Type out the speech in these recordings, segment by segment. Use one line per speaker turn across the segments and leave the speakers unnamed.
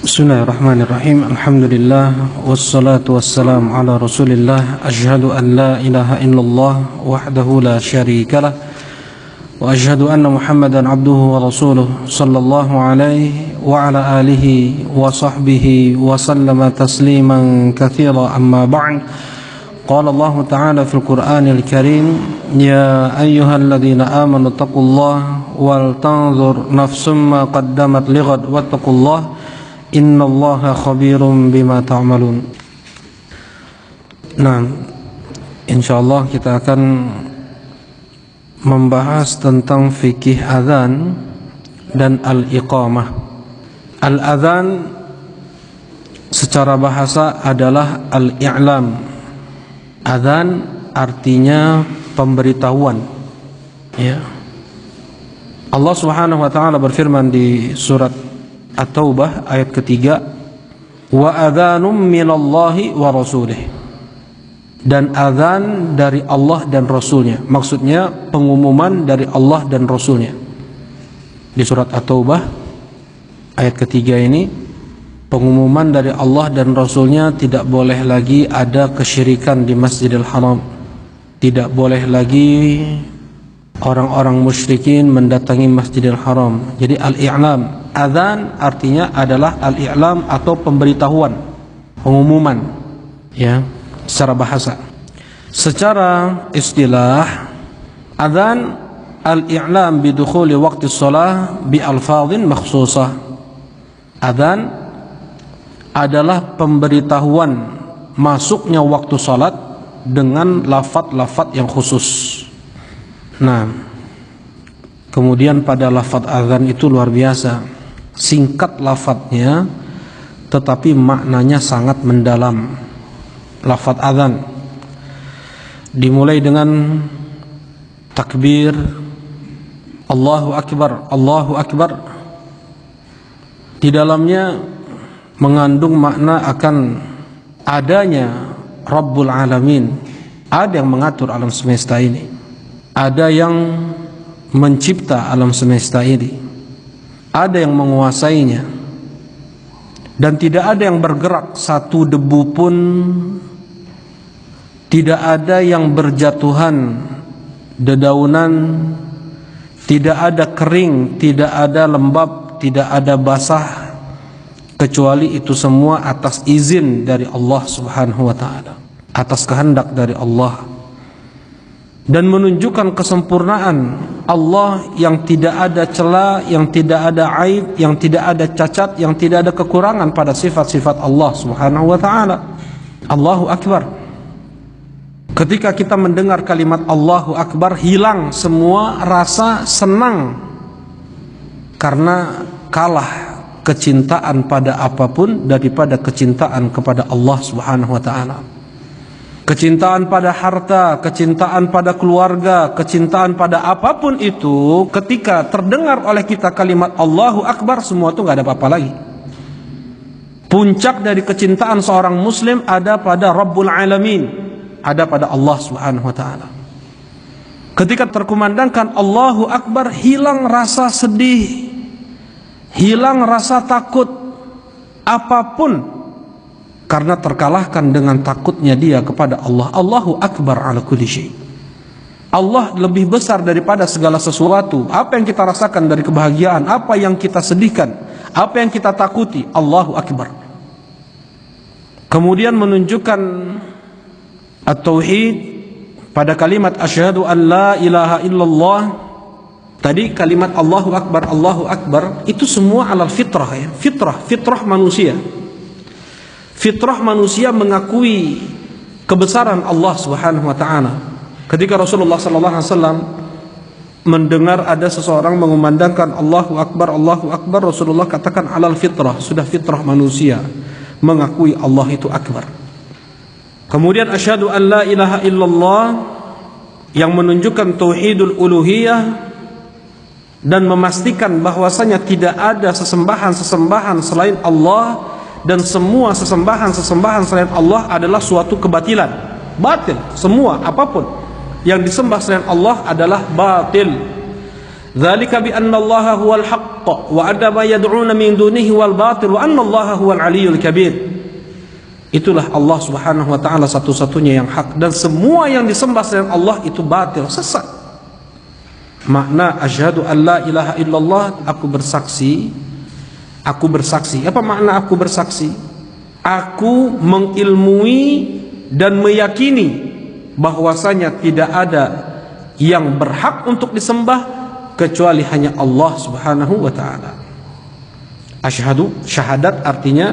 Bismillahirrahmanirrahim. Alhamdulillah wassalatu wassalamu ala Rasulillah. Asyhadu an la ilaha illallah wahdahu la syarikalah wa asyhadu anna Muhammadan abduhu wa rasuluh sallallahu alaihi wa ala alihi wa sahbihi wa sallama tasliman katsira. Amma ba'd. Qala Allah ta'ala fil Qur'anil Karim, ya ayyuhalladzina amanu taqullaha wal tanzur nafsum ma qaddamat lighad wattaqullaha innallaha khabirum bima ta'malun. Nah, insyaallah kita akan membahas tentang fikih azan dan al-iqamah. Al-azan secara bahasa adalah al-i'lam. Azan artinya pemberitahuan. Ya. Allah Subhanahu wa taala berfirman di surat At-Taubah ayat ketiga, wa adhanum minallahi wa rasulih, dan azan dari Allah dan Rasulnya. Maksudnya pengumuman dari Allah dan Rasulnya. Di surat At-Taubah ayat ketiga ini, pengumuman dari Allah dan Rasulnya, tidak boleh lagi ada kesyirikan di Masjidil Haram, tidak boleh lagi orang-orang musyrikin mendatangi Masjidil Haram. Jadi al-i'lam, azan artinya adalah al-i'lam atau pemberitahuan, pengumuman, ya, secara bahasa. Secara istilah, azan al-i'lam bidukhuli waqti shalah bi alfadhin makhsusah. Azan adalah pemberitahuan masuknya waktu salat dengan lafaz-lafaz yang khusus. Nah, kemudian pada lafaz azan itu luar biasa, singkat lafaznya tetapi maknanya sangat mendalam. Lafaz azan dimulai dengan takbir, Allahu Akbar, Allahu Akbar. Di dalamnya mengandung makna akan adanya Rabbul Alamin. Ada yang mengatur alam semesta ini, ada yang mencipta alam semesta ini, ada yang menguasainya, dan tidak ada yang bergerak satu debu pun, tidak ada yang berjatuhan dedaunan, tidak ada kering, tidak ada lembab, tidak ada basah, kecuali itu semua atas izin dari Allah Subhanahu wa ta'ala, atas kehendak dari Allah, dan menunjukkan kesempurnaan Allah yang tidak ada celah, yang tidak ada aib, yang tidak ada cacat, yang tidak ada kekurangan pada sifat-sifat Allah Subhanahu wa ta'ala. Allahu Akbar. Ketika kita mendengar kalimat Allahu Akbar, hilang semua rasa senang karena kalah kecintaan pada apapun daripada kecintaan kepada Allah Subhanahu wa ta'ala. Kecintaan pada harta, kecintaan pada keluarga, kecintaan pada apapun itu, ketika terdengar oleh kita kalimat Allahu Akbar, semua itu gak ada apa-apa lagi. Puncak dari kecintaan seorang muslim ada pada Rabbul Alamin, ada pada Allah Subhanahu wa ta'ala. Ketika terkumandangkan Allahu Akbar, hilang rasa sedih, hilang rasa takut apapun, karena terkalahkan dengan takutnya dia kepada Allah. Allahu Akbar ala kulli syai. Allah lebih besar daripada segala sesuatu. Apa yang kita rasakan dari kebahagiaan, apa yang kita sedihkan, apa yang kita takuti, Allahu Akbar. Kemudian menunjukkan at-tauhid pada kalimat asyhadu an la ilaha illallah. Tadi kalimat Allahu Akbar itu semua alal fitrah, ya. Fitrah manusia. Fitrah manusia mengakui kebesaran Allah Subhanahu wa ta'ala. Ketika Rasulullah sallallahu alaihi wasallam mendengar ada seseorang mengumandangkan Allahu Akbar, Rasulullah katakan alal fitrah, sudah fitrah manusia mengakui Allah itu akbar. Kemudian asyhadu an la ilaha illallah, yang menunjukkan tauhidul uluhiyah dan memastikan bahwasanya tidak ada sesembahan selain Allah, dan semua sesembahan selain Allah adalah suatu kebatilan, batil. Semua apapun yang disembah selain Allah adalah batil. Dzalika bi anna Allaha huwal haqq haqq wa anna ma yad'una min dunihi wal batil wa anna Allaha huwal aliyyul kabir. Itulah Allah Subhanahu wa taala satu-satunya yang hak, dan semua yang disembah selain Allah itu batil, sesat. Makna asyhadu an la ilaha illallah, aku bersaksi. Apa makna aku bersaksi? Aku mengilmui dan meyakini bahwasanya tidak ada yang berhak untuk disembah kecuali hanya Allah Subhanahu wa taala. Asyhadu, syahadat artinya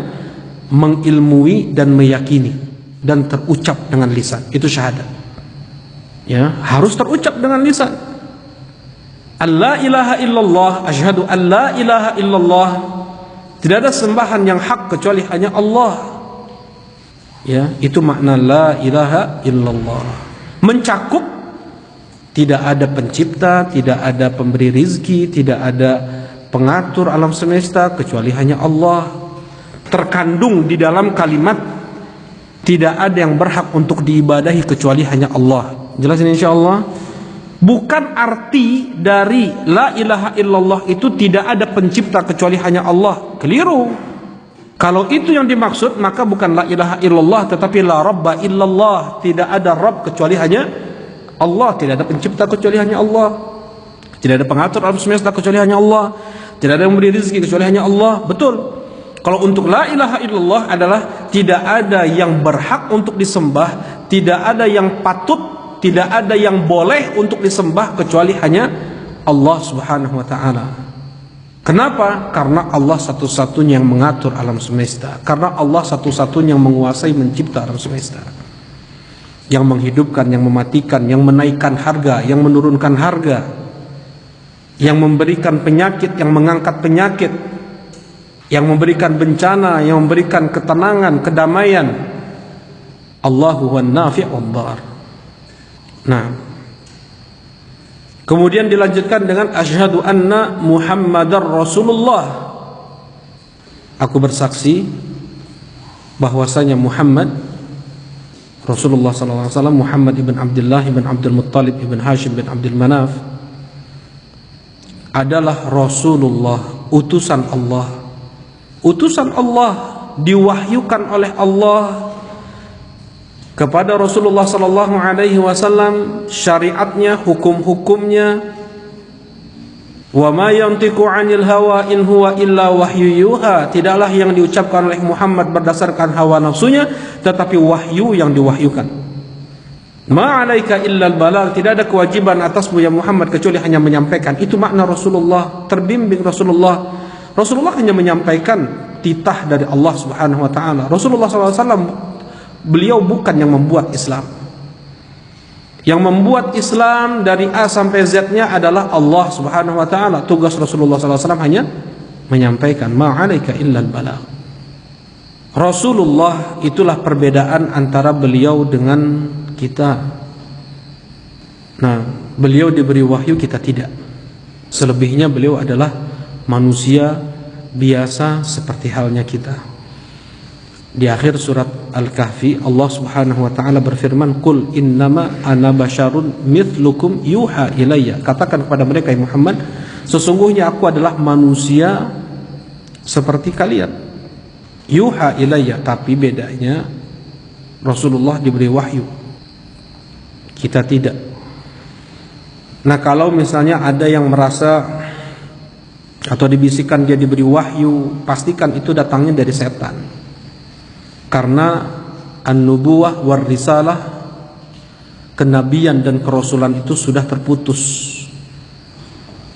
mengilmui dan meyakini dan terucap dengan lisan, itu syahadat. Ya, harus terucap dengan lisan. Allah ilaha illallah, asyhadu an la ilaha illallah, tidak ada sembahan yang hak kecuali hanya Allah. Ya, itu makna la ilaha illallah. Mencakup tidak ada pencipta, tidak ada pemberi rizki, tidak ada pengatur alam semesta kecuali hanya Allah. Terkandung di dalam kalimat tidak ada yang berhak untuk diibadahi kecuali hanya Allah. Jelasin insyaallah. Bukan arti dari la ilaha illallah itu tidak ada pencipta kecuali hanya Allah. Keliru. Kalau itu yang dimaksud, maka bukan la ilaha illallah tetapi la rabba illallah. Tidak ada Rabb kecuali hanya Allah. Tidak ada pencipta kecuali hanya Allah. Tidak ada pengatur alam semesta kecuali hanya Allah. Tidak ada yang memberi rezeki kecuali hanya Allah. Betul. Kalau untuk la ilaha illallah adalah tidak ada yang berhak untuk disembah, tidak ada yang patut, tidak ada yang boleh untuk disembah kecuali hanya Allah Subhanahu wa taala. Kenapa? Karena Allah satu-satunya yang mengatur alam semesta. Karena Allah satu-satunya yang menguasai mencipta alam semesta. Yang menghidupkan, yang mematikan, yang menaikkan harga, yang menurunkan harga, yang memberikan penyakit, yang mengangkat penyakit, yang memberikan bencana, yang memberikan ketenangan, kedamaian. Allahu wan nafi'ud dar. Nah, kemudian dilanjutkan dengan asyhadu anna Muhammadar Rasulullah. Aku bersaksi bahwasanya Muhammad Rasulullah sallallahu alaihi wasallam, Muhammad ibn Abdullah ibn Abdul Muttalib ibn Hashim bin Abdul Manaf adalah Rasulullah, utusan Allah. Utusan Allah diwahyukan oleh Allah kepada Rasulullah sallallahu alaihi wasallam, syariatnya, hukum-hukumnya. Wa ma yantiqu 'anil hawa in huwa illa wahyu yuha. Tidaklah yang diucapkan oleh Muhammad berdasarkan hawa nafsunya, tetapi wahyu yang diwahyukan. Ma 'alaika illal balagh. Tidak ada kewajiban atasmu ya Muhammad kecuali hanya menyampaikan. Itu makna Rasulullah, terbimbing Rasulullah. Rasulullah hanya menyampaikan titah dari Allah Subhanahu wa taala. Rasulullah SAW, beliau bukan yang membuat Islam. Yang membuat Islam dari A sampai Z-nya adalah Allah Subhanahu wa taala. Tugas Rasulullah SAW hanya menyampaikan, ma'alaika illal balagh. Rasulullah itulah perbedaan antara beliau dengan kita. Nah, beliau diberi wahyu, kita tidak. Selebihnya beliau adalah manusia biasa seperti halnya kita. Di akhir surat Al-Kahfi Allah Subhanahu wa taala berfirman, "Qul innama ana basyarun mithlukum yuha ilayya." Katakan kepada mereka ya Muhammad, sesungguhnya aku adalah manusia seperti kalian. Yuha ilayya, tapi bedanya Rasulullah diberi wahyu, kita tidak. Nah, kalau misalnya ada yang merasa atau dibisikkan dia diberi wahyu, pastikan itu datangnya dari setan. Karena an-nubuwah war risalah, kenabian dan kerasulan itu sudah terputus.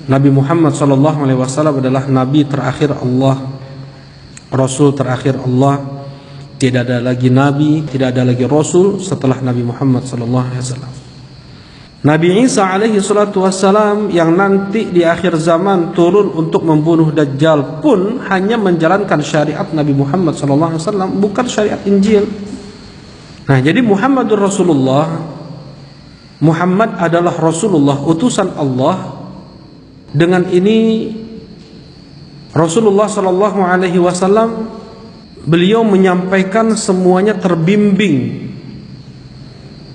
Nabi Muhammad SAW adalah nabi terakhir Allah, rasul terakhir Allah. Tidak ada lagi nabi, tidak ada lagi rasul setelah Nabi Muhammad SAW. Nabi Isa alaihi salatu wassalam yang nanti di akhir zaman turun untuk membunuh Dajjal pun hanya menjalankan syariat Nabi Muhammad SAW, bukan syariat Injil. Nah, jadi Muhammadur Rasulullah, Muhammad adalah Rasulullah, utusan Allah. Dengan ini Rasulullah SAW, beliau menyampaikan semuanya terbimbing,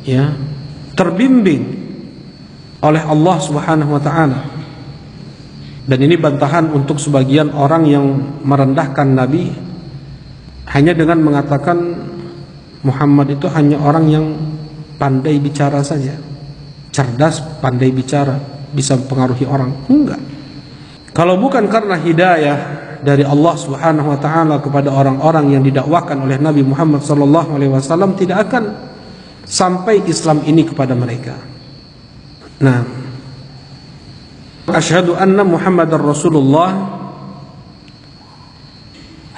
ya, terbimbing oleh Allah Subhanahu wa taala. Dan ini bantahan untuk sebagian orang yang merendahkan Nabi hanya dengan mengatakan Muhammad itu hanya orang yang pandai bicara saja, cerdas, pandai bicara, bisa mempengaruhi orang. Enggak. Kalau bukan karena hidayah dari Allah Subhanahu wa taala kepada orang-orang yang didakwakan oleh Nabi Muhammad sallallahu alaihi wasallam, tidak akan sampai Islam ini kepada mereka. Nah, asyhadu anna Muhammadar Rasulullah,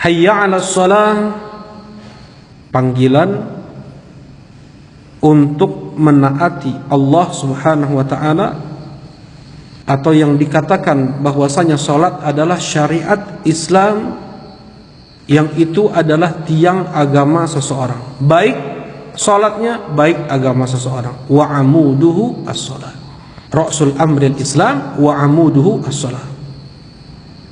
hayya 'alas shalah, panggilan untuk menaati Allah Subhanahu wa taala, atau yang dikatakan bahwasanya salat adalah syariat Islam, yang itu adalah tiang agama seseorang, baik salatnya, baik agama seseorang. Wa amuduhu as-shalah, ra'sul amril Islam wa amuduhu as-shalah.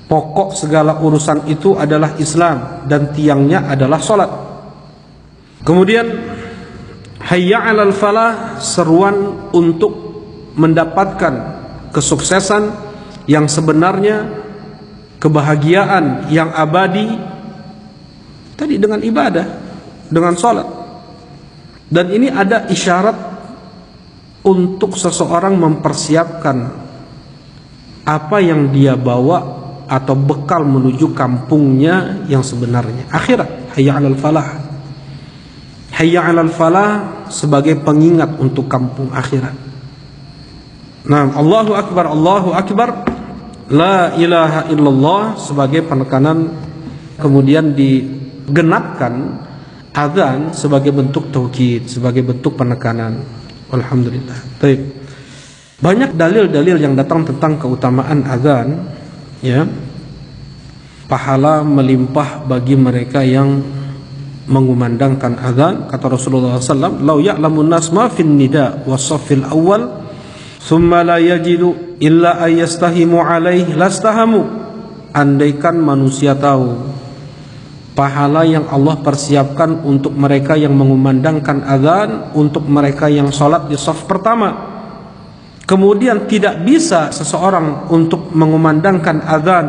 Pokok segala urusan itu adalah Islam dan tiangnya adalah salat. Kemudian hayya 'alal falah, seruan untuk mendapatkan kesuksesan yang sebenarnya, kebahagiaan yang abadi, tadi dengan ibadah, dengan salat. Dan ini ada isyarat untuk seseorang mempersiapkan apa yang dia bawa atau bekal menuju kampungnya yang sebenarnya, akhirat. Hayya 'alal falah, hayya 'alal falah sebagai pengingat untuk kampung akhirat. Nah, Allahu Akbar, Allahu Akbar, la ilaha illallah sebagai penekanan, kemudian digenapkan azan sebagai bentuk taukid, sebagai bentuk penekanan. Alhamdulillah. Baik. Banyak dalil-dalil yang datang tentang keutamaan azan, ya. Pahala melimpah bagi mereka yang mengumandangkan azan. Kata Rasulullah SAW, "Lau ya'lamun nas ma fin nida was saffil awal, thumma la yajidu illa ayastahimu alaih lastahamu." Andaikan manusia tahu pahala yang Allah persiapkan untuk mereka yang mengumandangkan azan, untuk mereka yang sholat di shaf pertama, kemudian tidak bisa seseorang untuk mengumandangkan azan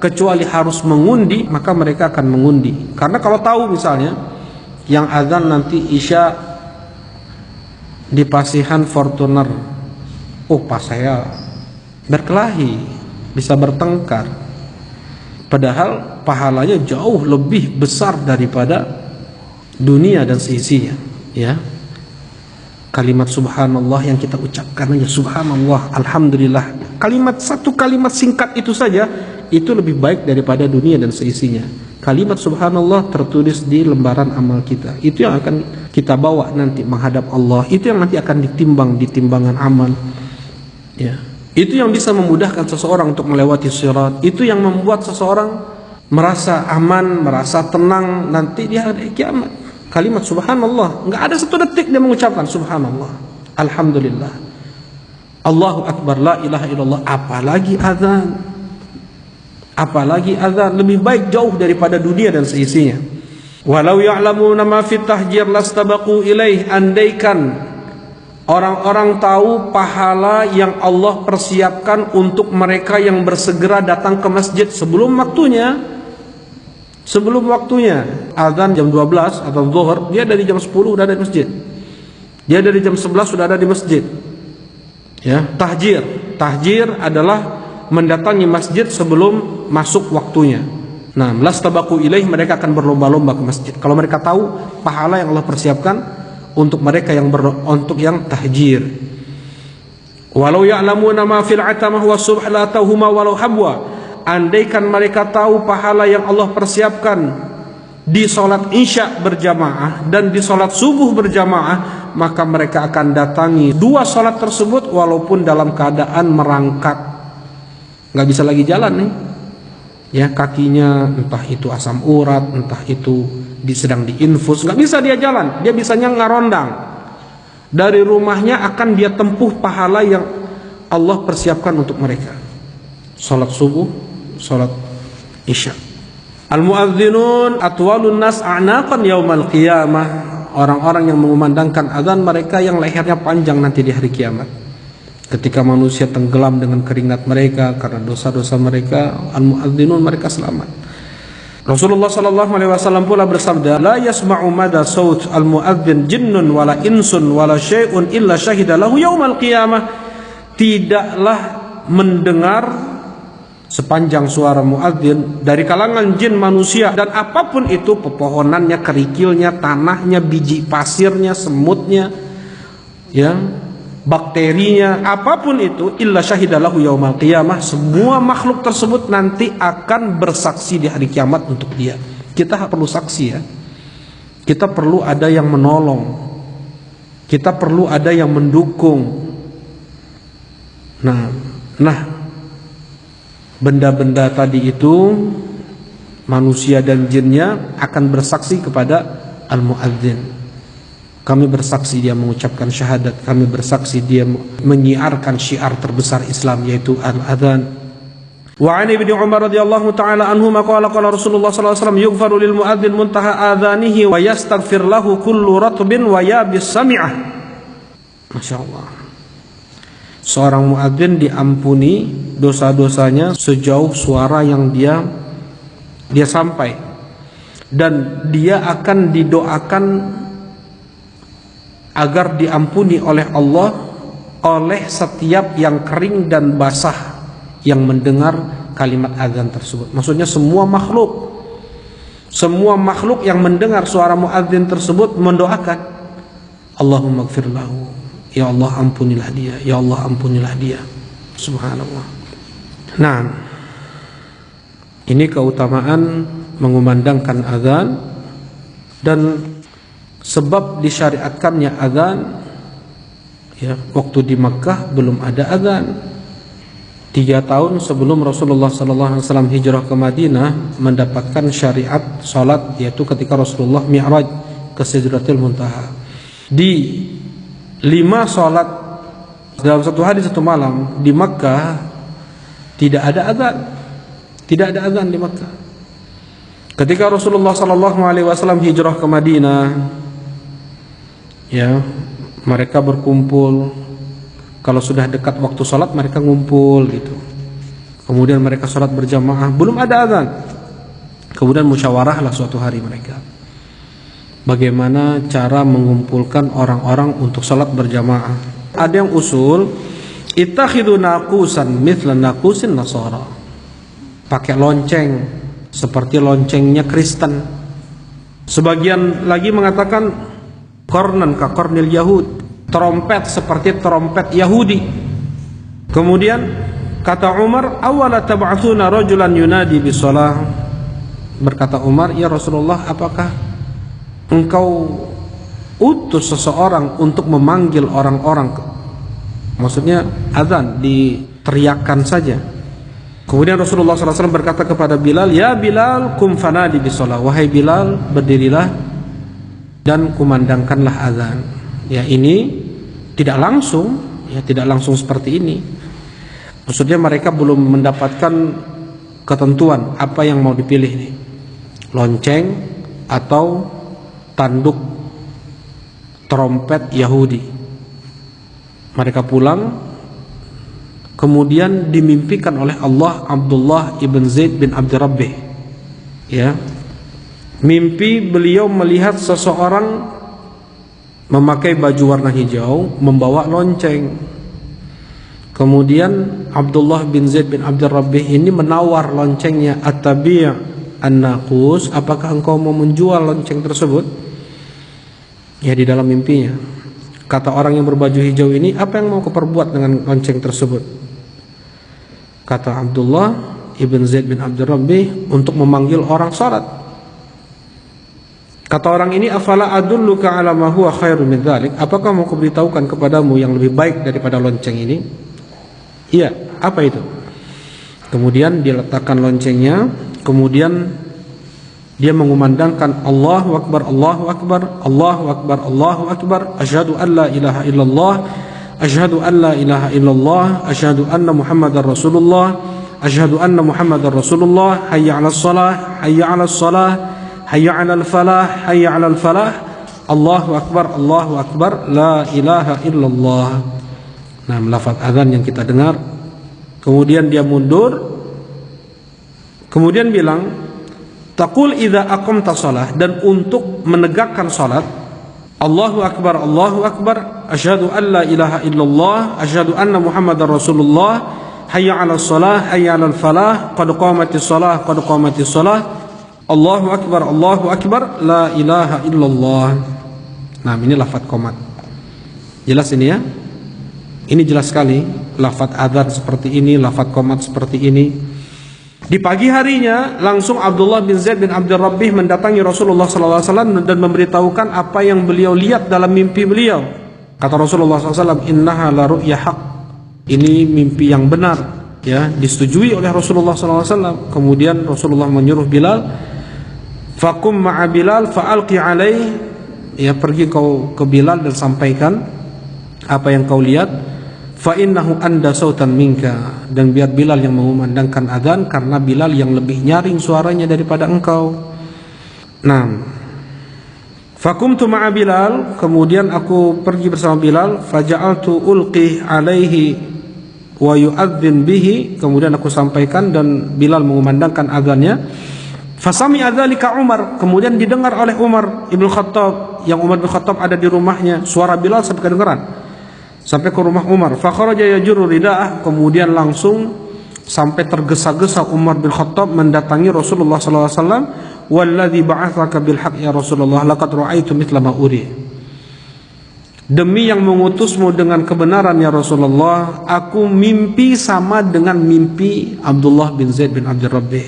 kecuali harus mengundi, maka mereka akan mengundi. Karena kalau tahu misalnya yang azan nanti Isya di Pasihan Fortuner, pas saya berkelahi, bisa bertengkar, padahal pahalanya jauh lebih besar daripada dunia dan seisinya, ya. Kalimat subhanallah yang kita ucapkan aja, subhanallah, alhamdulillah, satu kalimat singkat itu saja, itu lebih baik daripada dunia dan seisinya. Kalimat subhanallah tertulis di lembaran amal kita, itu yang akan kita bawa nanti menghadap Allah, itu yang nanti akan ditimbang di timbangan amal, ya. Itu yang bisa memudahkan seseorang untuk melewati sirat, itu yang membuat seseorang merasa aman, merasa tenang nanti di hari kiamat. Kalimat subhanallah, enggak ada satu detik dia mengucapkan subhanallah, alhamdulillah, Allahu Akbar, la ilaha illallah, apalagi azan. Apalagi azan lebih baik jauh daripada dunia dan seisinya. Walau ya'lamuna ma fit tahjir lastabaqu ilaih, andaikan orang-orang tahu pahala yang Allah persiapkan untuk mereka yang bersegera datang ke masjid sebelum waktunya. Sebelum waktunya, azan jam 12 atau zuhur, dia dari jam 10 sudah ada di masjid. Dia dari jam 11 sudah ada di masjid. Ya, tahjir. Tahjir adalah mendatangi masjid sebelum masuk waktunya. Nah, lastabaqu ilaih, mereka akan berlomba-lomba ke masjid. Kalau mereka tahu pahala yang Allah persiapkan untuk mereka yang untuk yang tahjir. Walau ya'lamuna ma fil atamah was subh la tauhuma walau habwa. Andaikan mereka tahu pahala yang Allah persiapkan di salat Isya berjamaah dan di salat subuh berjamaah, maka mereka akan datangi dua salat tersebut walaupun dalam keadaan merangkak. Nggak bisa lagi jalan nih, ya, kakinya entah itu asam urat, entah itu sedang diinfus, nggak bisa dia jalan, dia bisanya ngarondang. Dari rumahnya akan dia tempuh pahala yang Allah persiapkan untuk mereka. Salat subuh, salat Isya. Al-muadzinun atwalun nas a'naqan yaumal qiyamah. Orang-orang yang mengumandangkan azan, mereka yang lehernya panjang nanti di hari kiamat. Ketika manusia tenggelam dengan keringat mereka karena dosa-dosa mereka, al-mu'adzinun mereka selamat. Rasulullah sallallahu alaihi wasallam pula bersabda, "La yasma'u mada saut al-mu'adzin jinnun wala insun wala syai'un illa syahida lahu yaumal qiyamah." Tidaklah mendengar sepanjang suara muadzin dari kalangan jin, manusia, dan apapun itu, pepohonannya, kerikilnya, tanahnya, biji pasirnya, semutnya, ya, bakterinya, apapun itu, illa syahidalahu yaumal qiyamah, semua makhluk tersebut nanti akan bersaksi di hari kiamat untuk dia. Kita perlu saksi, ya. Kita perlu ada yang menolong. Kita perlu ada yang mendukung. Nah, benda-benda tadi itu, manusia dan jinnya akan bersaksi kepada al-muadzin. Kami bersaksi dia mengucapkan syahadat, kami bersaksi dia menyiarkan syiar terbesar Islam, yaitu al-adzan. Wa 'an Ibnu Umar radhiyallahu taala anhuma qala qala Rasulullah sallallahu alaihi wasallam yughfaru lil muadzin muntaha adzanihi wa yastaghfir lahu kullu ratbin wa yabis sami'ah. Masyaallah. Seorang muadzin diampuni dosa-dosanya sejauh suara yang dia sampai, dan dia akan didoakan agar diampuni oleh Allah oleh setiap yang kering dan basah yang mendengar kalimat azan tersebut. Maksudnya semua makhluk yang mendengar suara muadzin tersebut mendoakan, Allahumma gfir lahu, ya Allah ampunilah dia, ya Allah ampunilah dia. Subhanallah. Nah, ini keutamaan mengumandangkan azan. Dan sebab disyariatkannya azan, ya, waktu di Makkah belum ada azan. 3 tahun sebelum Rasulullah SAW hijrah ke Madinah mendapatkan syariat salat, yaitu ketika Rasulullah mi'raj ke Sidratil Muntaha. Di 5 salat dalam satu hari satu malam di Makkah tidak ada azan. Tidak ada azan di Makkah. Ketika Rasulullah SAW hijrah ke Madinah, ya, mereka berkumpul. Kalau sudah dekat waktu sholat mereka ngumpul gitu. Kemudian mereka sholat berjamaah, belum ada azan. Kemudian musyawarahlah suatu hari mereka, bagaimana cara mengumpulkan orang-orang untuk sholat berjamaah. Ada yang usul, ittakhidhu naqusan mithla naqusin nasara, pakai lonceng seperti loncengnya Kristen. Sebagian lagi mengatakan qarnan ka qarnil yahud, trompet seperti trompet Yahudi. Kemudian kata Umar, awala tab'atsuna rajulan yunadi bisalah. Berkata Umar, ya Rasulullah, apakah engkau utus seseorang untuk memanggil orang-orang, maksudnya azan, diteriakkan saja. Kemudian Rasulullah SAW berkata kepada Bilal, ya Bilal, kum fanadi bisalah, wahai Bilal, berdirilah dan kumandangkanlah azan. Ya, ini tidak langsung, ya, tidak langsung seperti ini. Maksudnya mereka belum mendapatkan ketentuan apa yang mau dipilih nih, lonceng atau tanduk trompet Yahudi. Mereka pulang, kemudian dimimpikan oleh Allah Abdullah ibn Zaid bin Abdi Rabbih. Ya, mimpi beliau melihat seseorang memakai baju warna hijau, membawa lonceng. Kemudian Abdullah bin Zaid bin Abdi Rabbih ini menawar loncengnya, at-tabi' an-naqus, apakah engkau mau menjual lonceng tersebut? Ya, di dalam mimpinya. Kata orang yang berbaju hijau ini, apa yang mau kau perbuat dengan lonceng tersebut? Kata Abdullah ibn Zaid bin Abdi Rabbih, untuk memanggil orang salat. Kata orang ini, afala adulluka ala ma huwa khairu min dzalik, apakah mau kuberitahukan kepadamu yang lebih baik daripada lonceng ini? Iya, apa itu? Kemudian diletakkan loncengnya, kemudian dia mengumandangkan Allahu Akbar, Allahu Akbar, Allahu Akbar, Allahu Akbar, asyhadu an la ilaha illallah, asyhadu an la ilaha illallah, asyhadu anna Muhammadar Rasulullah, asyhadu anna Muhammadar Rasulullah, hayya 'alas shalah, hayya 'alas shalah, hayya 'alal falah, hayya 'alal falah, Allahu Akbar, la ilaha illallah. Nah, lafaz azan yang kita dengar. Kemudian dia mundur. Kemudian bilang, taqul idza aqamta shalah, dan untuk menegakkan salat, Allahu akbar, asyhadu an la ilaha illallah, asyhadu anna Muhammadar Rasulullah, hayya 'alas shalah, hayya 'alal falah, qad qamatis shalah, qad qamatis shalah, Allahu akbar, la ilaha illallah. Nah, ini lafaz qomat. Jelas ini ya? Ini jelas sekali, lafaz adzan seperti ini, lafaz qomat seperti ini. Di pagi harinya langsung Abdullah bin Zaid bin Abdul Rabbih mendatangi Rasulullah SAW dan memberitahukan apa yang beliau lihat dalam mimpi beliau. Kata Rasulullah SAW, innaha la ru'ya haq. Ini mimpi yang benar, ya, disetujui oleh Rasulullah SAW. Kemudian Rasulullah menyuruh Bilal, fakum ma'a Bilal fa'alqi alaih, ya, pergi kau ke Bilal dan sampaikan apa yang kau lihat. Fa innahu anda sautan minka, dan biar Bilal yang mengumandangkan adzan, karena Bilal yang lebih nyaring suaranya daripada engkau. Nah, fakumtu ma'a Bilal, kemudian aku pergi bersama Bilal, faja'altu ulqi alaihi wa yu'adzin bihi, kemudian aku sampaikan dan Bilal mengumandangkan adzannya. Fasami adzalika Umar, kemudian didengar oleh Umar Ibn Khattab, yang Umar bin Khattab ada di rumahnya, suara Bilal sampai kedengaran sampai ke rumah Umar. Fakharaja yajurru rida'ah, kemudian langsung sampai tergesa-gesa Umar bin Khattab mendatangi Rasulullah SAW. Walladzi ba'atsaka bil haqq ya Rasulullah, laqad ra'aitu mithla ma uri. Demi yang mengutusmu dengan kebenaran ya Rasulullah, aku mimpi sama dengan mimpi Abdullah bin Zaid bin Abdul Rabbih.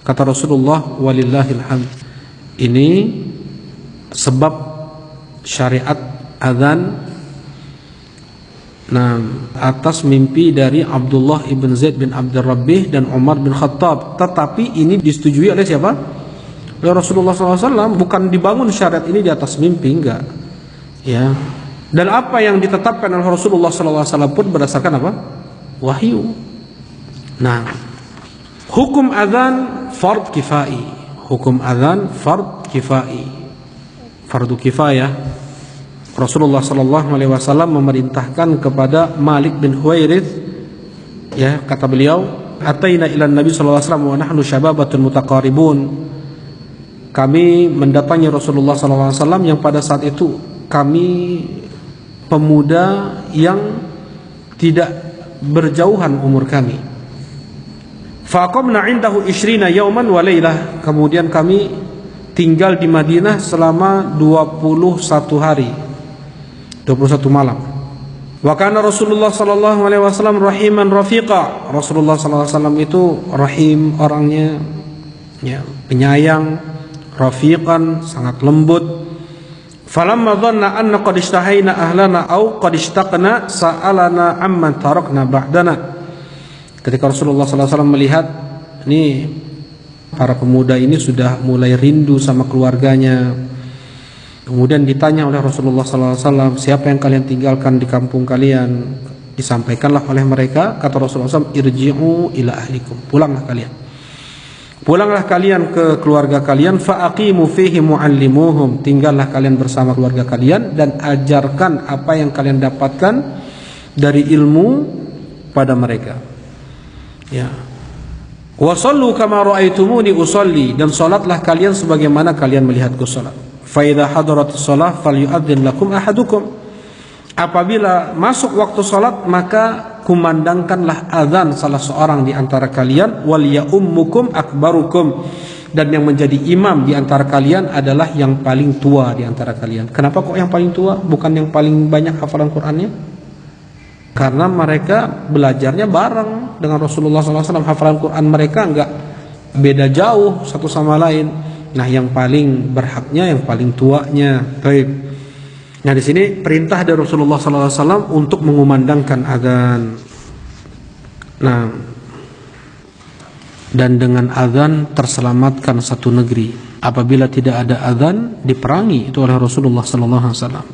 Kata Rasulullah, walillahil hamd. Ini sebab syariat azan, nah, atas mimpi dari Abdullah ibn Zaid bin Abdul Rabbih dan Umar bin Khattab. Tetapi ini disetujui oleh siapa? Oleh Rasulullah SAW. Bukan dibangun syariat ini di atas mimpi, enggak, ya. Dan apa yang ditetapkan oleh Rasulullah SAW pun berdasarkan apa? Wahyu. Nah, hukum adzan fard kifai. Hukum adzan fard kifai, fardu kifayah. Rasulullah SAW memerintahkan kepada Malik bin Huwairits, ya, kata beliau, ataina ilan Nabi SAW wa nahnu syababatun mutaqaribun. Kami mendatangi Rasulullah SAW yang pada saat itu kami pemuda yang tidak berjauhan umur kami. Faqamna indahu 20 yawman wa lailah. Kemudian kami tinggal di Madinah selama 21 hari, 21 malam. Wa kana Rasulullah sallallahu alaihi wasallam rahiman rafiqa. Rasulullah sallallahu alaihi wasallam itu rahim orangnya, ya, penyayang, rafiqan, sangat lembut. Falamma dhanna anna qad ishtahaina ahlana aw qad ishtaqna sa'alana amman tarakna ba'dana. Ketika Rasulullah sallallahu alaihi wasallam melihat ini para pemuda ini sudah mulai rindu sama keluarganya, kemudian ditanya oleh Rasulullah SAW, siapa yang kalian tinggalkan di kampung kalian? Disampaikanlah oleh mereka, kata Rasulullah SAW, irji'u ila ahlikum, pulanglah kalian ke keluarga kalian, fa'aqimu fihi mu'allimuhum, tinggallah kalian bersama keluarga kalian dan ajarkan apa yang kalian dapatkan dari ilmu pada mereka, ya. Wa sallu kama ra'aitumuni usalli, dan salatlah kalian sebagaimana kalian melihatku salat. Fa idza hadaratis shalah falyu'adzin lakum ahadukum. Apabila masuk waktu salat, maka kumandangkanlah azan salah seorang di antara kalian, wal ya'ummukum akbarukum, dan yang menjadi imam di antara kalian adalah yang paling tua di antara kalian. Kenapa kok yang paling tua, bukan yang paling banyak hafalan Qur'annya? Karena mereka belajarnya bareng dengan Rasulullah SAW. Hafalan Quran mereka enggak beda jauh satu sama lain. Nah, yang paling berhaknya yang paling tuanya. Baik. Nah, di sini perintah dari Rasulullah SAW untuk mengumandangkan azan. Nah, dan dengan azan terselamatkan satu negeri. Apabila tidak ada azan, diperangi itu oleh Rasulullah SAW.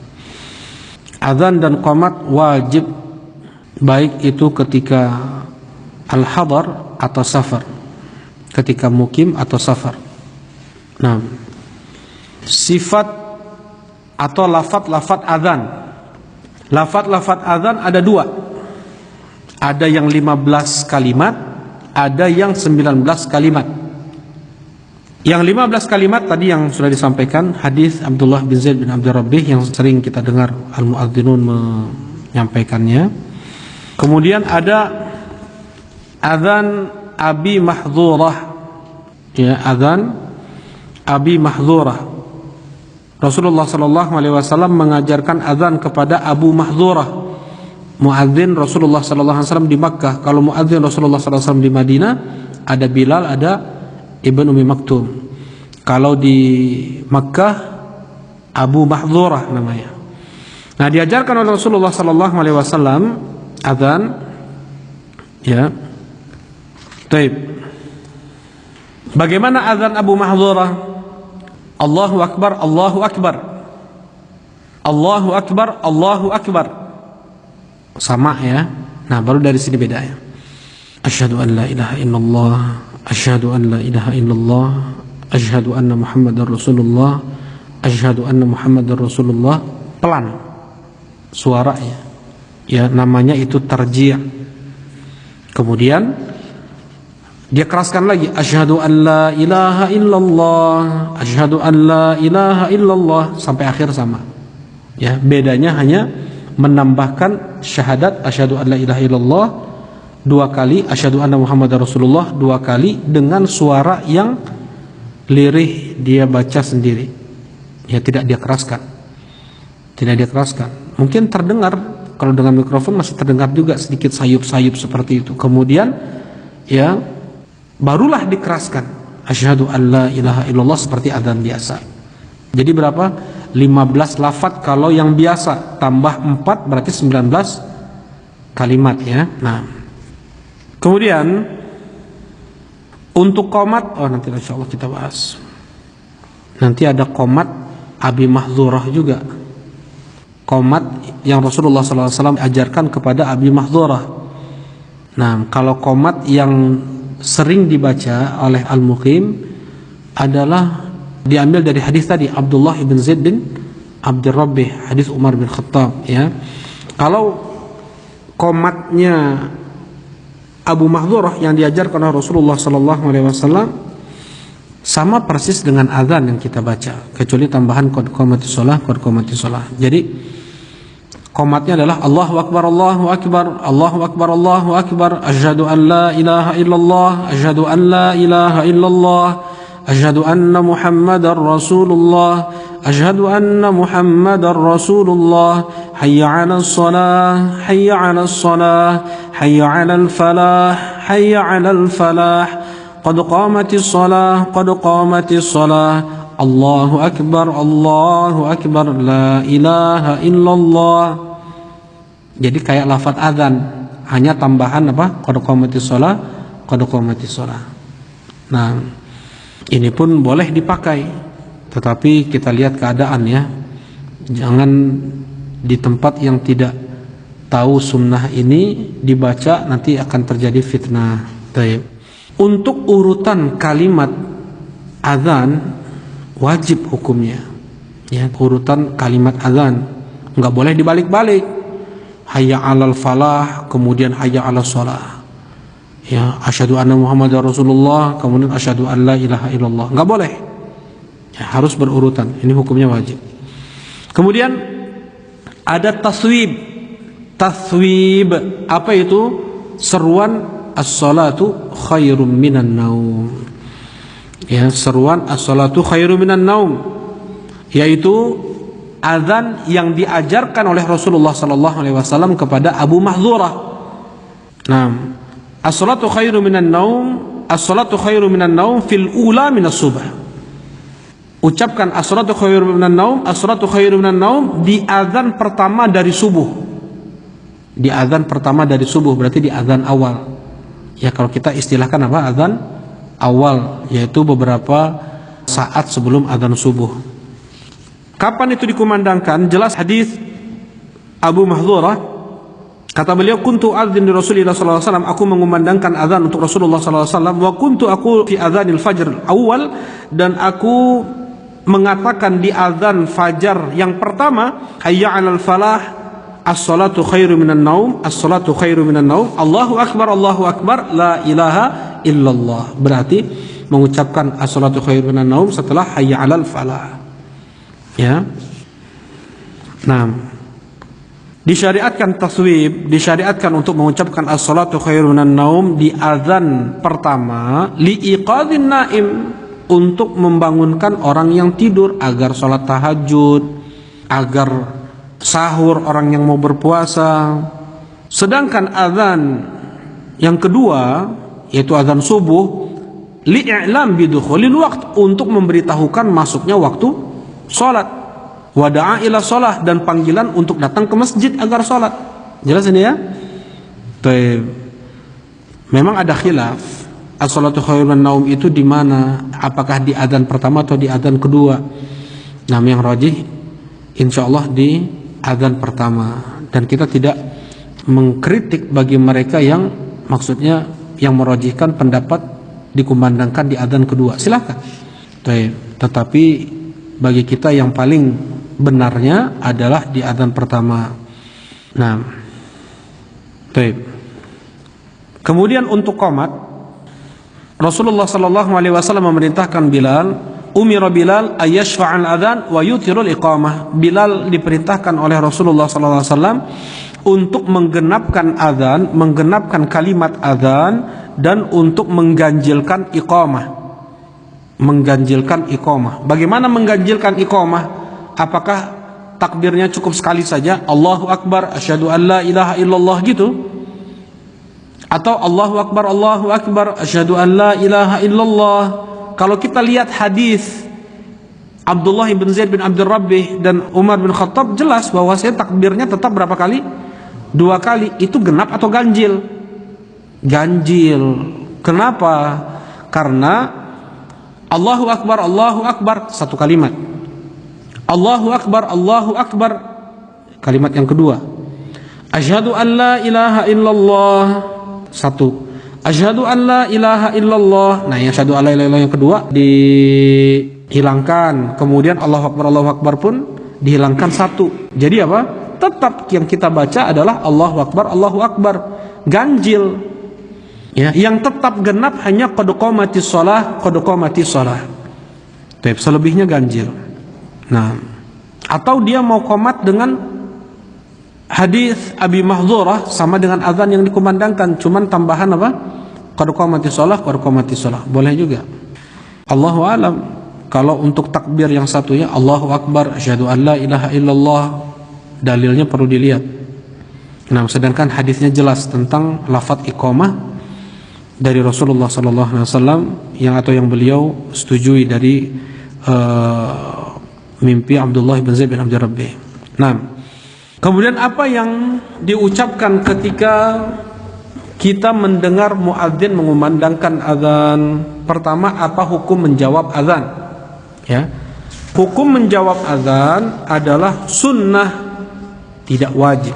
Azan dan qamat wajib, baik itu ketika al-hadar atau safar, ketika mukim atau safar. Nah, sifat atau lafaz-lafaz azan. Lafaz-lafaz azan ada dua. Ada yang 15 kalimat, ada yang 19 kalimat. Yang 15 kalimat tadi yang sudah disampaikan, hadis Abdullah bin Zaid bin Abdul Rabbih yang sering kita dengar al-muadzinun menyampaikannya. Kemudian ada azan Abi Mahdhurah, ya, azan Abi Mahdhurah. Rasulullah sallallahu alaihi wasallam mengajarkan azan kepada Abu Mahdhurah, muadzin Rasulullah sallallahu alaihi wasallam di Makkah. Kalau muadzin Rasulullah sallallahu alaihi wasallam di Madinah, ada Bilal, ada Ibn Ummi Maktum. Kalau di Makkah, Abu Mahdhurah namanya. Nah, diajarkan oleh Rasulullah sallallahu alaihi wasallam azan, ya. Baik. Bagaimana azan Abu Mahdhurah? Allahu Akbar, Allahu Akbar, Allahu Akbar, Allahu Akbar. Sama ya. Nah, baru dari sini beda ya. Asyhadu an la ilaha illallah, asyhadu an la ilaha illallah, asyhadu anna Muhammadar Rasulullah, asyhadu anna Muhammadar Rasulullah. Pelan suaranya. Ya, namanya itu tarji'. Kemudian dia keraskan lagi, asyhadu an la ilaha illallah, asyhadu an la ilaha illallah, sampai akhir sama. Ya, bedanya hanya menambahkan syahadat asyhadu an la ilaha illallah 2 kali, asyhadu anna Muhammadar Rasulullah 2 kali dengan suara yang lirih dia baca sendiri. Ya, tidak dia keraskan. Tidak dia keraskan. Mungkin terdengar kalau dengan mikrofon masih terdengar juga sedikit sayup-sayup seperti itu. Kemudian ya barulah dikeraskan asyhadu an la ilaha illallah seperti adzan biasa. Jadi berapa? 15 lafaz kalau yang biasa, tambah 4 berarti 19 kalimat ya. Nah, kemudian untuk qomat, nanti insyaallah kita bahas. Nanti ada qomat Abi Mahdhurah juga. Qomat yang Rasulullah SAW ajarkan kepada Abi Mahdhurah. Nah, kalau qomat yang sering dibaca oleh Al-Muqim adalah diambil dari hadis tadi Abdullah bin Zaid bin Abdul Rabbih, hadis Umar bin Khattab ya. Kalau qomatnya Abu Mahdhurah yang diajarkan oleh Rasulullah SAW sama persis dengan azan yang kita baca, kecuali tambahan qad qamatis shalah, qad qamatis shalah. Jadi qomatnya adalah Allahu Akbar, Allahu Akbar, Allahu Akbar, Allahu Akbar, asyhadu an la ilaha illallah, asyhadu an la ilaha illallah, asyhadu anna Muhammadar Rasulullah, asyhadu anna Muhammadar Rasulullah, hayya 'alas shalah, hayya 'alas shalah, hayya 'alal falah, hayya 'alal falah, qad qamatis shalah, qad qamatis shalah. Allahu Akbar, Allahu Akbar, la ilaha illallah. Jadi kayak lafaz azan, hanya tambahan apa? Qad qamatis shalah, qad qamatis shalah. Nah, ini pun boleh dipakai, tetapi kita lihat keadaan ya. Jangan di tempat yang tidak tahu sunnah ini dibaca, nanti akan terjadi fitnah. Baik. Untuk urutan kalimat azan wajib hukumnya ya, urutan kalimat azan nggak boleh dibalik-balik. Hayya 'alal falah, kemudian hayya 'alas shalah ya, asyhadu anna Muhammadar Rasulullah, kemudian asyhadu an la ilaha illallah, nggak boleh ya, harus berurutan. Ini hukumnya wajib. Kemudian ada taswib. Apa itu? Seruan as-salatu khairum minan naum ya, seruan as-salatu khairum minan naum, yaitu azan yang diajarkan oleh Rasulullah SAW kepada Abu Mahdhurah. Nah, as-salatu khairum minan naum, as-salatu khairum minan naum fil ula minas subh. Ucapkan as-salatu khairum minan naum, as-salatu khairum minan naum di azan pertama dari subuh. Di azan pertama dari subuh berarti di azan awal. Ya, kalau kita istilahkan apa? Azan awal, yaitu beberapa saat sebelum azan subuh. Kapan itu dikumandangkan? Jelas hadis Abu Mahdhurah, kata beliau, kuntu adzin li Rasulillah sallallahu alaihi wasallam, aku mengumandangkan azan untuk Rasulullah sallallahu alaihi wasallam, wa kuntu aku fi adzanil fajr awal, dan aku mengatakan di azan fajar yang pertama, hayya 'alal falah, as-salatu khairu minan naum, as-salatu khairu minan naum, Allahu akbar, la ilaha illallah. Berarti mengucapkan as-salatu khairu minan naum setelah hayya 'alal falah. Ya. Nah, disyariatkan taswib, disyariatkan untuk mengucapkan as-salatu khairu minan naum di azan pertama liiqadzin naim, untuk membangunkan orang yang tidur agar sholat tahajud, agar sahur orang yang mau berpuasa. Sedangkan azan yang kedua yaitu azan subuh li'i'lam bidukhulil waqt, untuk memberitahukan masuknya waktu sholat. Wada'a ila sholat, dan panggilan untuk datang ke masjid agar sholat. Jelas ini ya? Baik. Memang ada khilaf, as-salatu khairun naum itu di mana? Apakah di adzan pertama atau di adzan kedua? Nah, yang rajih insyaallah di adzan pertama, dan kita tidak mengkritik bagi mereka yang maksudnya yang merajihkan pendapat dikumandangkan di adzan kedua. Silakan. Tetapi bagi kita yang paling benarnya adalah di adzan pertama. Nah, kemudian untuk qomat, Rasulullah sallallahu alaihi wasallam memerintahkan Bilal, umira Bilal ayyashfa'al adzan wa yutirul iqamah. Bilal diperintahkan oleh Rasulullah sallallahu alaihi wasallam untuk menggenapkan adzan, menggenapkan kalimat adzan, dan untuk mengganjilkan iqamah. Mengganjilkan iqamah. Bagaimana mengganjilkan iqamah? Apakah takbirnya cukup sekali saja, Allahu akbar, asyhadu an la ilaha illallah gitu? Atau Allahu akbar, asyhadu an la ilaha illallah? Kalau kita lihat hadis Abdullah bin Zaid bin Abdul Rabbih dan Umar bin Khattab, jelas bahwa takbirnya tetap berapa kali? 2 kali. Itu genap atau ganjil? Ganjil. Kenapa? Karena Allahu akbar 1 kalimat. Allahu akbar kalimat yang kedua. Asyhadu an la ilaha illallah 1. Asyhadu an la ilaha illallah. Nah, yang asyhadu an la ilaha illallah yang kedua dihilangkan. Kemudian Allahu akbar pun dihilangkan 1. Jadi apa? Tetap yang kita baca adalah Allahu akbar, ganjil. Ya, yang tetap genap hanya qad qamatis shalah. Selebihnya ganjil. Nah, atau dia mau qomat dengan hadis Abi Mahdzurah sama dengan azan yang dikumandangkan, cuman tambahan apa? Qad qamatis shalah. Boleh juga. Allahu alam. Kalau untuk takbir yang satunya Allahu akbar, asyhadu an la ilaha illallah, dalilnya perlu dilihat. Nah, sedangkan hadisnya jelas tentang lafaz iqamah dari Rasulullah sallallahu alaihi wasallam yang beliau setujui dari mimpi Abdullah bin Zaid bin Abdul Rabbih. Nah, kemudian apa yang diucapkan ketika kita mendengar muadzin mengumandangkan azan? Pertama, apa hukum menjawab azan? Ya, hukum menjawab azan adalah sunnah, tidak wajib.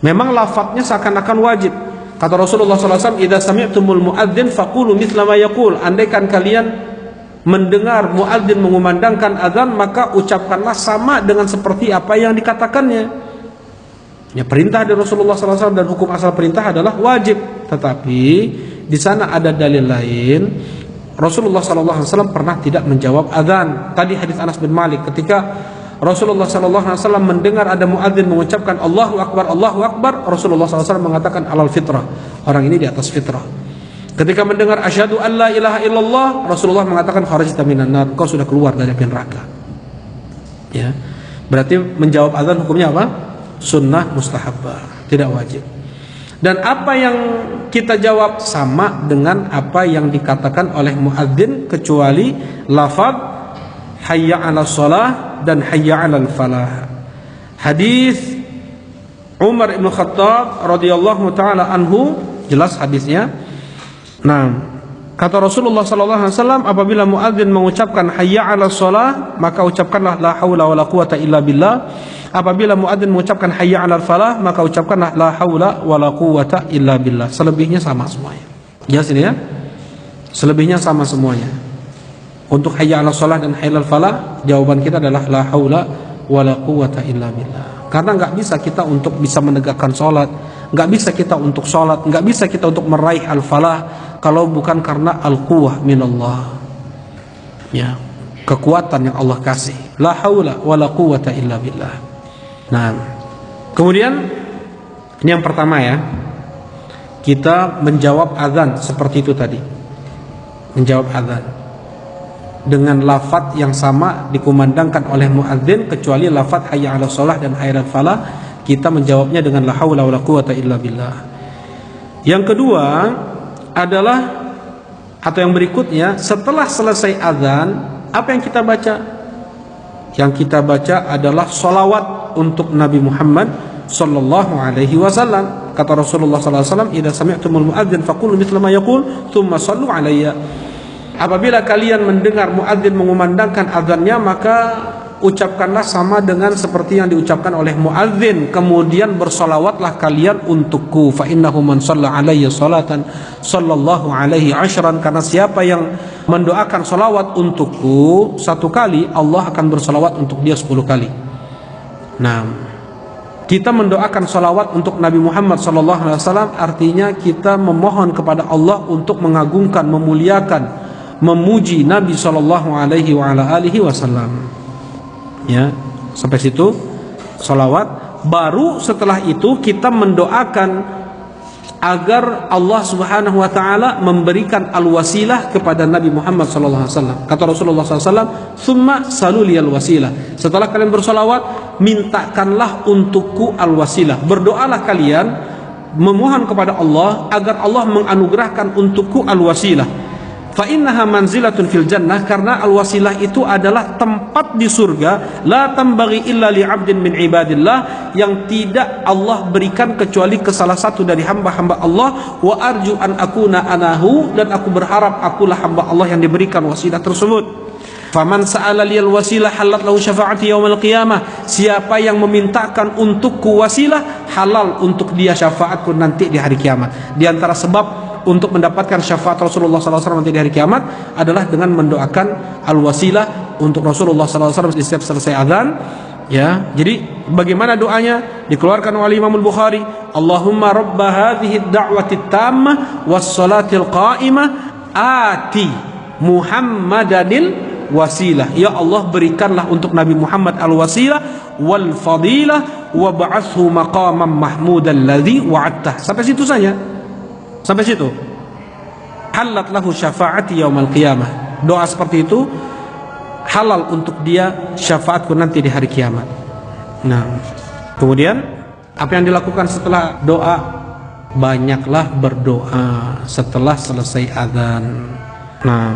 Memang lafadznya seakan-akan wajib. Kata Rasulullah SAW, "Idza sami'tumul muadzin faqulu mithla ma yaqul." Andaikan kalian mendengar muadzin mengumandangkan azan, maka ucapkanlah sama dengan seperti apa yang dikatakannya. Ya, perintah dari Rasulullah SAW dan hukum asal perintah adalah wajib. Tetapi di sana ada dalil lain. Rasulullah SAW pernah tidak menjawab azan. Tadi hadis Anas bin Malik, ketika Rasulullah SAW mendengar ada muadzin mengucapkan Allahu akbar, Rasulullah SAW mengatakan alal fitrah, orang ini di atas fitrah. Ketika mendengar asyhadu an la ilaha illallah, Rasulullah mengatakan kharajta minan nar, kau sudah keluar dari api neraka. Ya, berarti menjawab azan hukumnya apa? Sunnah mustahabbah, tidak wajib. Dan apa yang kita jawab sama dengan apa yang dikatakan oleh muadzin, kecuali lafaz hayya 'alas shalah dan hayya 'alal falah. Hadis Umar bin Khattab radhiyallahu taala anhu, jelas hadisnya. Nah, kata Rasulullah sallallahu alaihi wasallam, apabila muadzin mengucapkan hayya 'alas shalah, maka ucapkanlah la haula wala quwata illa billah. Apabila muadzin mengucapkan hayya 'alal falah, maka ucapkanlah la haula wala quwata illa billah. Selebihnya sama semuanya. Jelas ini ya? Selebihnya sama semuanya. Untuk hayya 'alas shalah dan hayya 'alal falah, jawaban kita adalah la haula wala quwata illa billah. Karena nggak bisa kita untuk bisa menegakkan sholat, nggak bisa kita untuk sholat, nggak bisa kita untuk meraih al-falah kalau bukan karena al-quwah minallah, ya, kekuatan yang Allah kasih. La haula wala quwata illa billah. Nah, kemudian ini yang pertama ya, kita menjawab azan seperti itu tadi, menjawab azan dengan lafaz yang sama dikumandangkan oleh muadzin, kecuali lafaz hayya 'alas shalah dan hayya 'alal falah kita menjawabnya dengan la haula wala quwata illa billah. Yang kedua adalah, atau yang berikutnya, setelah selesai azan apa yang kita baca? Yang kita baca adalah sholawat untuk Nabi Muhammad sallallahu alaihi wasallam. Kata Rasulullah sallallahu alaihi wasallam, "Idza sami'tumul muadzin faqulu mithla ma yaqul, tsumma shallu alayya." Apabila kalian mendengar muadzin mengumandangkan azannya, maka ucapkanlah sama dengan seperti yang diucapkan oleh muadzin, kemudian bersolawatlah kalian untukku. Fa innahu man shalla alayya salatan sallallahu alaihi ashran, karena siapa yang mendoakan solawat untukku satu kali, Allah akan bersolawat untuk dia 10 kali. Nah, kita mendoakan solawat untuk Nabi Muhammad sallallahu alaihi wasallam artinya kita memohon kepada Allah untuk mengagungkan, memuliakan, memuji Nabi sallallahu alaihi wasallam. Ya, sampai situ salawat. Baru setelah itu kita mendoakan agar Allah Subhanahu wa taala memberikan al-wasilah kepada Nabi Muhammad sallallahu alaihi wasallam. Kata Rasulullah sallallahu alaihi wasallam, "Tsumma salu liyal wasilah." Setelah kalian bersolawat, mintakanlah untukku al-wasilah. Berdoalah kalian memohon kepada Allah agar Allah menganugerahkan untukku al-wasilah. Fa innaha manzilatun fil jannah, karena al-wasilah itu adalah tempat di surga, la tambaghi illa li 'abdin min ibadillah, yang tidak Allah berikan kecuali ke salah satu dari hamba-hamba Allah. Wa arju an akuna anahu, dan aku berharap akulah hamba Allah yang diberikan wasilah tersebut. Faman sa'ala liyal wasilah halat lahu syafa'ati yaumil qiyamah, siapa yang memintakan untukku wasilah, halal untuk dia syafaatku nanti di hari kiamat. Di antara sebab untuk mendapatkan syafaat Rasulullah SAW nanti di hari kiamat adalah dengan mendoakan al-wasilah untuk Rasulullah SAW di setiap selesai azan. Ya, jadi bagaimana doanya? Dikeluarkan oleh Imam Al-Bukhari, Allahumma rabba hadhihi ad-da'wati at-tammah was-salatil qa'imah ati Muhammadanil wasilah. Ya Allah, berikanlah untuk Nabi Muhammad al-wasilah wal fadilah wa ba'athu maqaman mahmudan ladzi wa'adtah. Sampai situ saja. Sampai situ. Halat lahu syafaati yaumal qiyamah. Doa seperti itu halal untuk dia syafaatku nanti di hari kiamat. Nah, kemudian apa yang dilakukan setelah doa? Banyaklah berdoa setelah selesai azan. Nah,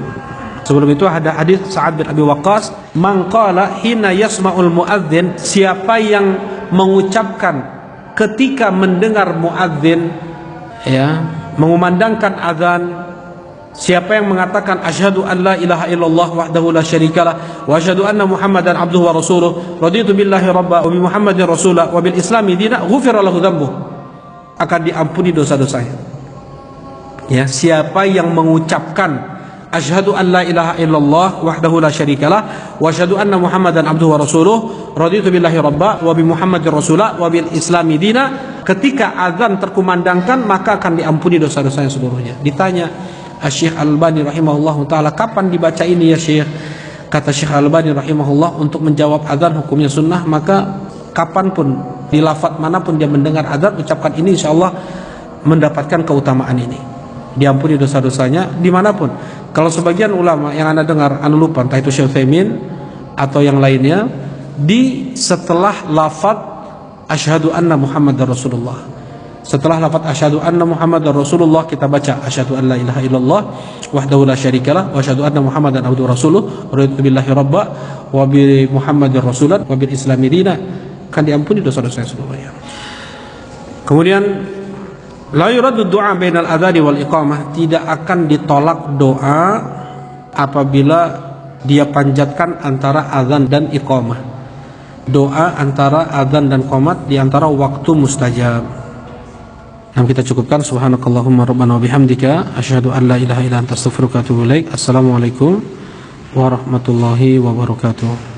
sebelum itu ada hadis Sa'ad bin Abi Waqqas, "Man qala hina yasma'ul muadzin," siapa yang mengucapkan ketika mendengar muadzin, ya, mengumandangkan azan, siapa yang mengatakan asyhadu an la ilaha illallah wahdahu la syarikalah wa asyhadu anna muhammadan abduhu wa rasuluh raditu billahi rabba wa bi muhammadin rasulah wa bil islami dina ghufira lahu dzambuh, akan diampuni dosa-dosanya. Ya, siapa yang mengucapkan asyhadu an la ilaha illallah wahdahu la syarikalah wa asyhadu anna muhammadan abduhu wa rasuluh raditu billahi rabba wa bi muhammadin rasulah wa bil islami dina, ketika azan terkumandangkan maka akan diampuni dosa-dosanya seluruhnya. Ditanya Syekh Al-Albani rahimahullah ta'ala, kapan dibaca ini ya Syekh? Kata Syekh Al-Albani rahimahullah, untuk menjawab azan hukumnya sunnah, maka kapanpun, di lafaz manapun dia mendengar azan, ucapkan ini, insyaallah mendapatkan keutamaan ini, diampuni dosa-dosanya dimanapun. Kalau sebagian ulama yang anda dengar, anda lupa, entah itu Syekh Utsaimin atau yang lainnya, di setelah lafaz asyhadu anna Muhammadar Rasulullah, setelah lafaz asyhadu anna Muhammadar Rasulullah, kita baca asyhadu an la ilaha illallah wahdahu la syarikalah wa asyhadu anna Muhammadan abduhu wa rasuluh raditu billahi rabba wa bi Muhammadin rasulan wa bil islami dina, kan diampuni dosa-dosanya seluruhnya. Kemudian la yuraddu du'a bainal adzani wal iqamah, tidak akan ditolak doa apabila dia panjatkan antara azan dan iqamah. Doa antara azan dan qomat di antara waktu mustajab. Yang kita cukupkan, subhanakallahumma rabbana wa bihamdika asyhadu an la ilaha illa anta astaghfiruka wa atubu ilaik. Assalamualaikum warahmatullahi wabarakatuh.